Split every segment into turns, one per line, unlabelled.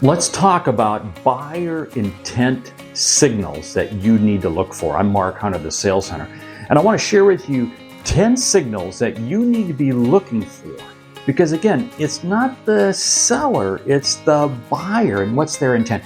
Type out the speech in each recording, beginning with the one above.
Let's talk about buyer intent signals that you need to look for. I'm Mark Hunter, the Sales Hunter, and I want to share with you 10 signals that you need to be looking for. Because again, it's not the seller, it's the buyer and what's their intent.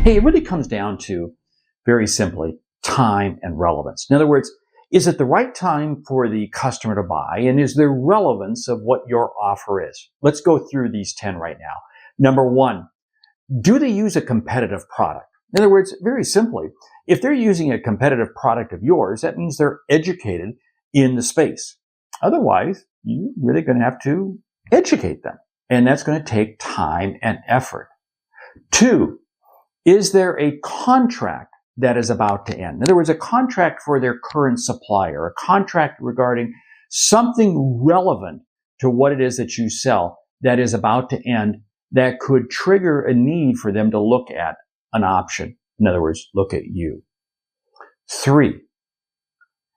Hey, it really comes down to, very simply, time and relevance. In other words, is it the right time for the customer to buy, and is there relevance of what your offer is? Let's go through these 10 right now. Number one, do they use a competitive product? In other words, very simply, if they're using a competitive product of yours, that means they're educated in the space. Otherwise, you're really going to have to educate them, and that's going to take time and effort. Two, is there a contract that is about to end? In other words, a contract for their current supplier, a contract regarding something relevant to what it is that you sell that is about to end that could trigger a need for them to look at an option. In other words, look at you. Three,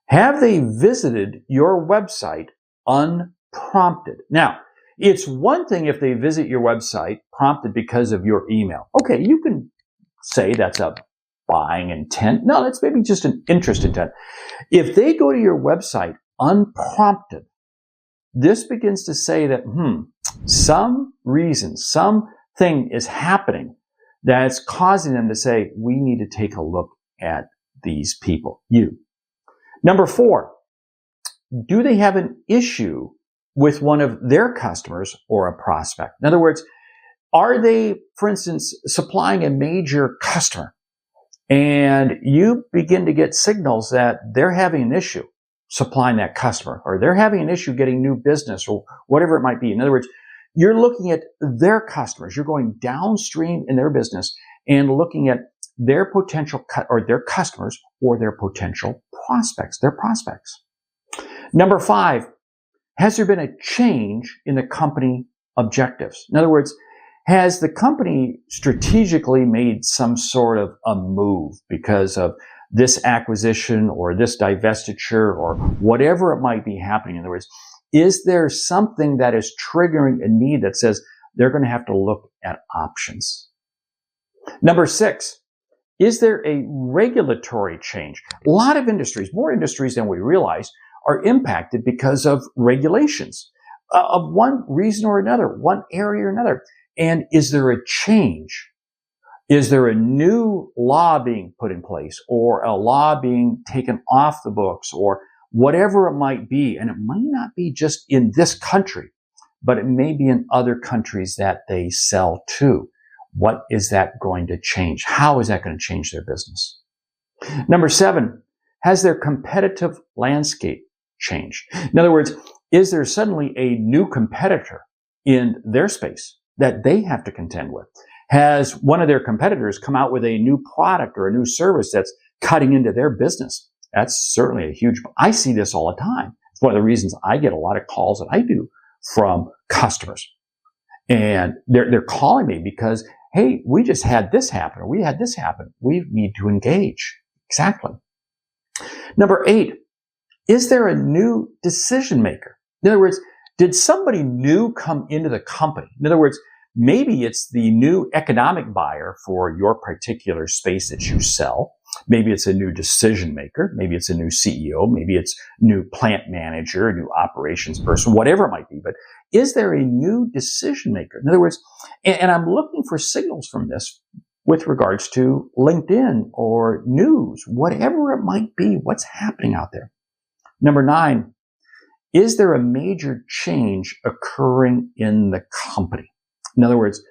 have they visited your website unprompted? Now, it's one thing if they visit your website prompted because of your email. Okay, you can say that's a buying intent. No, that's maybe just an interest intent. If they go to your website unprompted, this begins to say that, some reason, something is happening that's causing them to say, we need to take a look at these people, you. Number four, do they have an issue with one of their customers or a prospect? In other words, are they, for instance, supplying a major customer and you begin to get signals that they're having an issue supplying that customer, or they're having an issue getting new business, or whatever it might be? In other words, you're looking at their customers. You're going downstream in their business and looking at their potential or their customers or their potential prospects, their prospects. Number five, has there been a change in the company objectives? In other words, has the company strategically made some sort of a move because of this acquisition or this divestiture or whatever it might be happening? In other words, is there something that is triggering a need that says they're going to have to look at options? Number six, is there a regulatory change? A lot of industries, more industries than we realize, are impacted because of regulations of one reason or another, one area or another. And is there a change? Is there a new law being put in place, or a law being taken off the books, or whatever it might be? And it might not be just in this country, but it may be in other countries that they sell to. What is that going to change? How is that going to change their business? Number seven, has their competitive landscape changed? In other words, is there suddenly a new competitor in their space that they have to contend with? Has one of their competitors come out with a new product or a new service that's cutting into their business? That's certainly a huge, I see this all the time. It's one of the reasons I get a lot of calls that I do from customers. And they're calling me because, hey, we just had this happen, or we had this happen. We need to engage. Exactly. Number eight, is there a new decision maker? In other words, did somebody new come into the company? In other words, maybe it's the new economic buyer for your particular space that you sell. Maybe it's a new decision maker. Maybe it's a new CEO. Maybe it's new plant manager, new operations person, whatever it might be. But is there a new decision maker? In other words, and I'm looking for signals from this with regards to LinkedIn or news, whatever it might be, what's happening out there. Number nine, is there a major change occurring in the company? In other words,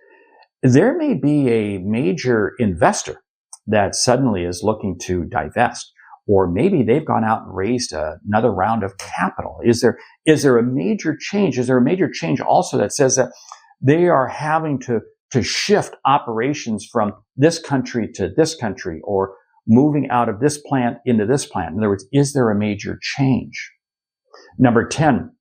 there may be a major investor that suddenly is looking to divest, or maybe they've gone out and raised another round of capital. Is there a major change? Is there a major change also that says that they are having to shift operations from this country to this country, or moving out of this plant into this plant? In other words, is there a major change? Number 10,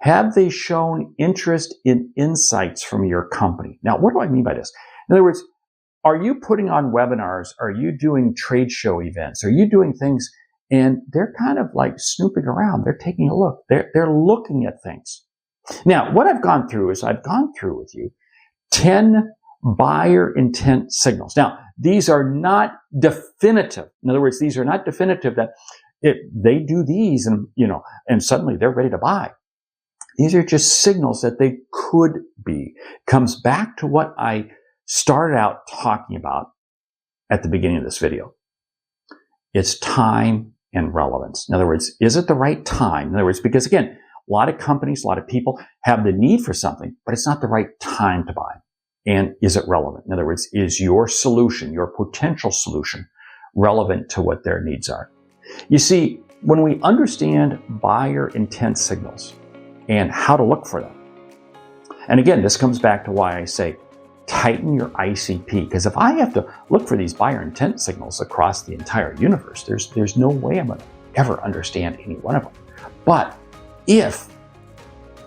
Have they shown interest in insights from your company? Now, what do I mean by this? In other words, are you putting on webinars? Are you doing trade show events? Are you doing things and they're kind of like snooping around? They're taking a look. They're looking at things. Now, what I've gone through is I've gone through with you 10 buyer intent signals. Now, these are not definitive. In other words, these are not definitive that they do these and suddenly they're ready to buy. These are just signals that they could be. Comes back to what I started out talking about at the beginning of this video. It's time and relevance. In other words, is it the right time? In other words, because again, a lot of companies, a lot of people have the need for something, but it's not the right time to buy. And is it relevant? In other words, is your solution, your potential solution, relevant to what their needs are? You see, when we understand buyer intent signals and how to look for them, and again, this comes back to why I say tighten your ICP, because if I have to look for these buyer intent signals across the entire universe, there's no way I'm going to ever understand any one of them. But if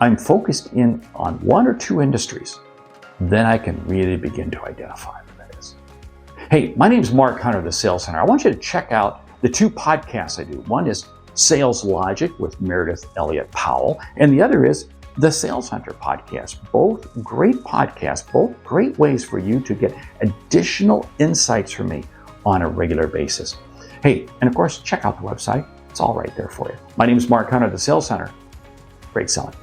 I'm focused in on one or two industries, then I can really begin to identify what that is. Hey, my name is Mark Hunter, the Sales Hunter. I want you to check out the two podcasts I do. One is Sales Logic with Meredith Elliott Powell, and the other is the Sales Hunter podcast. Both great podcasts, both great ways for you to get additional insights from me on a regular basis. Hey, and of course, check out the website. It's all right there for you. My name is Mark Hunter, the Sales Hunter. Great selling.